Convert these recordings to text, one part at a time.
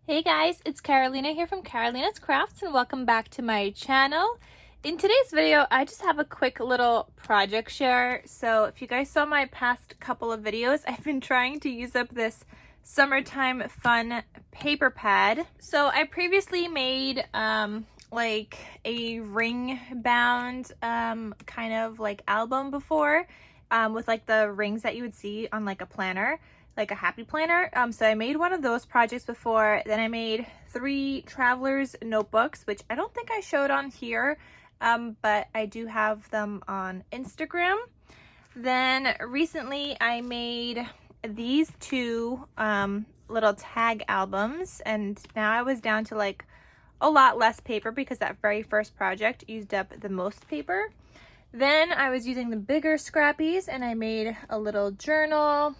Hey guys, it's Carolina here from KarolinasKrafts and welcome back to my channel. In today's video, I just have a quick little project share. So if you guys saw my past couple of videos, I've been trying to use up this summertime fun paper pad. So I previously made like a ring bound kind of like album before with like the rings that you would see on like a planner, like a happy planner. So I made one of those projects before. Then I made 3 travelers notebooks, which I don't think I showed on here, but I do have them on Instagram. Then recently I made these 2 little tag albums, and now I was down to like a lot less paper because that very first project used up the most paper. Then I was using the bigger scrappies and I made a little journal.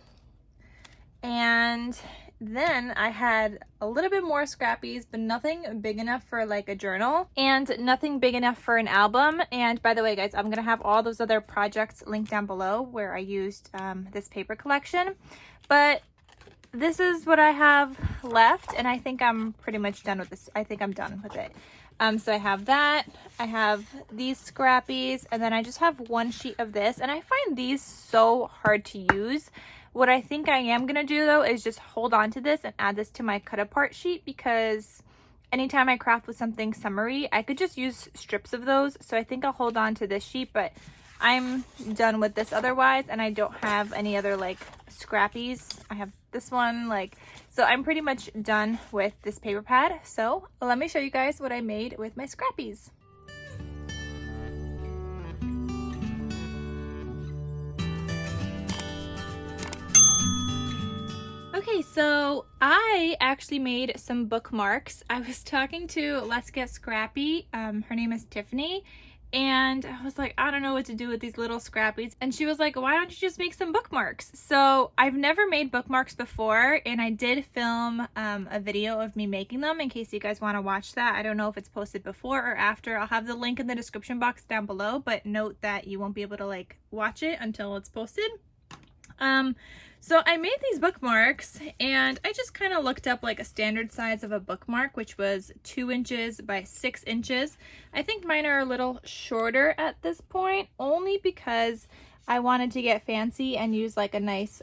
And then I had a little bit more scrappies, but nothing big enough for like a journal and nothing big enough for an album. And by the way, guys, I'm going to have all those other projects linked down below where I used this paper collection. But this is what I have left, and I think I'm pretty much done with this. I think I'm done with it. So I have that, I have these scrappies, and then I just have one sheet of this, and I find these so hard to use. What I think I am going to do though is just hold on to this and add this to my cut apart sheet, because anytime I craft with something summery, I could just use strips of those. So I think I'll hold on to this sheet, but I'm done with this otherwise, and I don't have any other like scrappies. I have this one, so I'm pretty much done with this paper pad. So let me show you guys what I made with my scrappies. Okay, so I actually made some bookmarks. I was talking to Let's Get Scrappy, her name is Tiffany, and I was like, I don't know what to do with these little scrappies. And she was like, why don't you just make some bookmarks? So I've never made bookmarks before, and I did film a video of me making them in case you guys want to watch that. I don't know if it's posted before or after. I'll have the link in the description box down below, but note that you won't be able to like watch it until it's posted. So I made these bookmarks, and I just kind of looked up like a standard size of a bookmark, which was 2 inches by 6 inches. I think mine are a little shorter at this point, only because I wanted to get fancy and use like a nice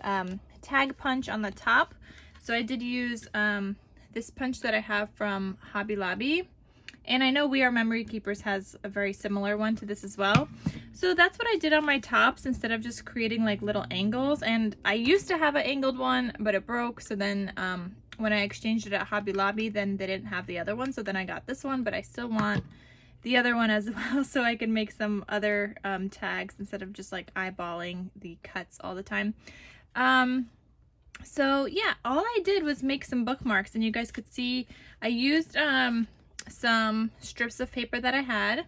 tag punch on the top. So I did use this punch that I have from Hobby Lobby. And I know We Are Memory Keepers has a very similar one to this as well. So that's what I did on my tops instead of just creating like little angles. And I used to have an angled one, but it broke. So then when I exchanged it at Hobby Lobby, then they didn't have the other one. So then I got this one, but I still want the other one as well, so I can make some other tags instead of just like eyeballing the cuts all the time. So yeah, all I did was make some bookmarks, and you guys could see I used some strips of paper that I had.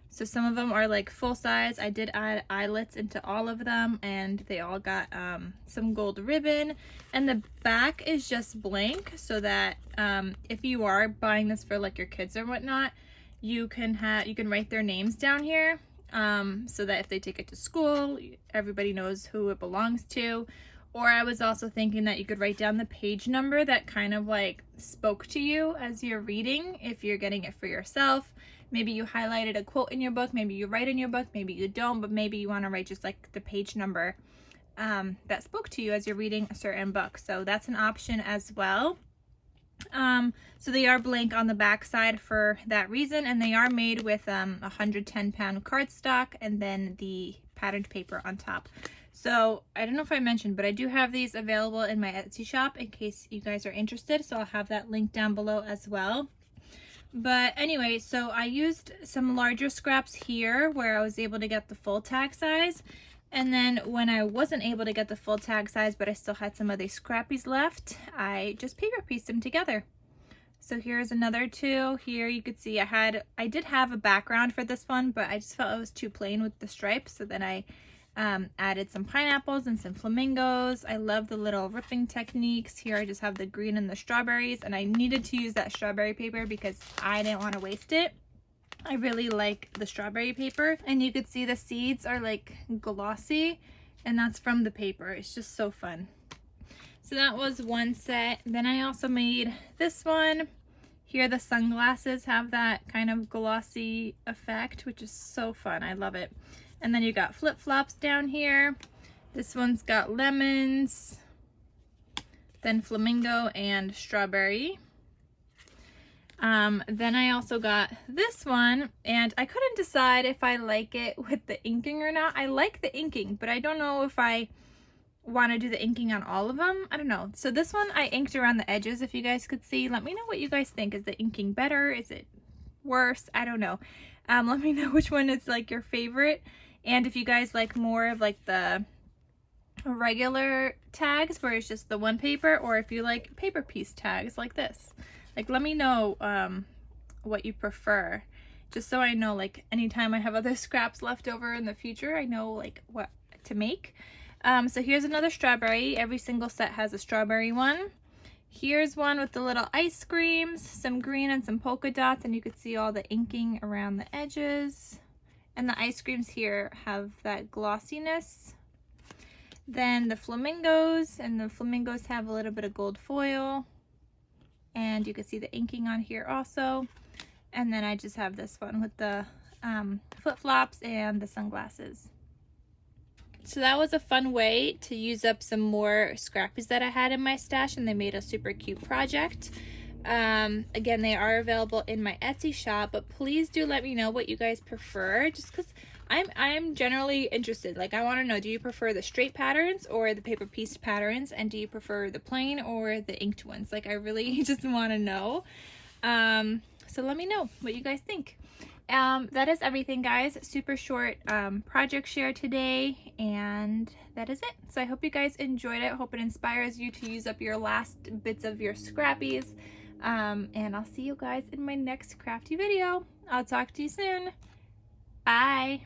So some of them are like full size. I did add eyelets into all of them, and they all got some gold ribbon, and the back is just blank, so that if you are buying this for like your kids or whatnot, you can write their names down here, so that if they take it to school, everybody knows who it belongs to. Or I was also thinking that you could write down the page number that kind of like spoke to you as you're reading, if you're getting it for yourself. Maybe you highlighted a quote in your book, maybe you write in your book, maybe you don't, but maybe you want to write just like the page number that spoke to you as you're reading a certain book. So that's an option as well. So they are blank on the back side for that reason, and they are made with 110-pound cardstock and then the patterned paper on top. So I don't know if I mentioned, but I do have these available in my Etsy shop in case you guys are interested. So I'll have that link down below as well. But anyway, so I used some larger scraps here where I was able to get the full tag size. And then when I wasn't able to get the full tag size, but I still had some of these scrappies left, I just paper pieced them together. So here's another 2. Here you could see I did have a background for this one, but I just felt it was too plain with the stripes. So then I added some pineapples and some flamingos. I love the little ripping techniques. Here I just have the green and the strawberries, and I needed to use that strawberry paper because I didn't want to waste it. I really like the strawberry paper, and you could see the seeds are like glossy, and that's from the paper. It's just so fun. So that was one set. Then I also made this one. Here the sunglasses have that kind of glossy effect, which is so fun. I love it. And then you got flip-flops down here. This one's got lemons, then flamingo and strawberry. Then I also got this one, and I couldn't decide if I like it with the inking or not. I like the inking, but I don't know if I want to do the inking on all of them. I don't know. So this one I inked around the edges, if you guys could see. Let me know what you guys think. Is the inking better? Is it worse? I don't know. Let me know which one is like your favorite, and if you guys like more of like the regular tags where it's just the one paper, or if you like paper piece tags like this. Like, let me know what you prefer, just so I know, like, anytime I have other scraps left over in the future, I know like what to make. So here's another strawberry. Every single set has a strawberry one. Here's one with the little ice creams, some green and some polka dots, and you could see all the inking around the edges. And the ice creams here have that glossiness. Then the flamingos, and the flamingos have a little bit of gold foil. And you can see the inking on here also. And then I just have this one with the flip-flops and the sunglasses. So that was a fun way to use up some more scrappies that I had in my stash, and they made a super cute project. Again, they are available in my Etsy shop, but please do let me know what you guys prefer, just because I'm generally interested. Like, I want to know, do you prefer the straight patterns or the paper piece patterns, and do you prefer the plain or the inked ones? Like, I really just want to know. So let me know what you guys think. That is everything, guys. Super short project share today, and that is it. So I hope you guys enjoyed it. Hope it inspires you to use up your last bits of your scrappies. And I'll see you guys in my next crafty video. I'll talk to you soon. Bye.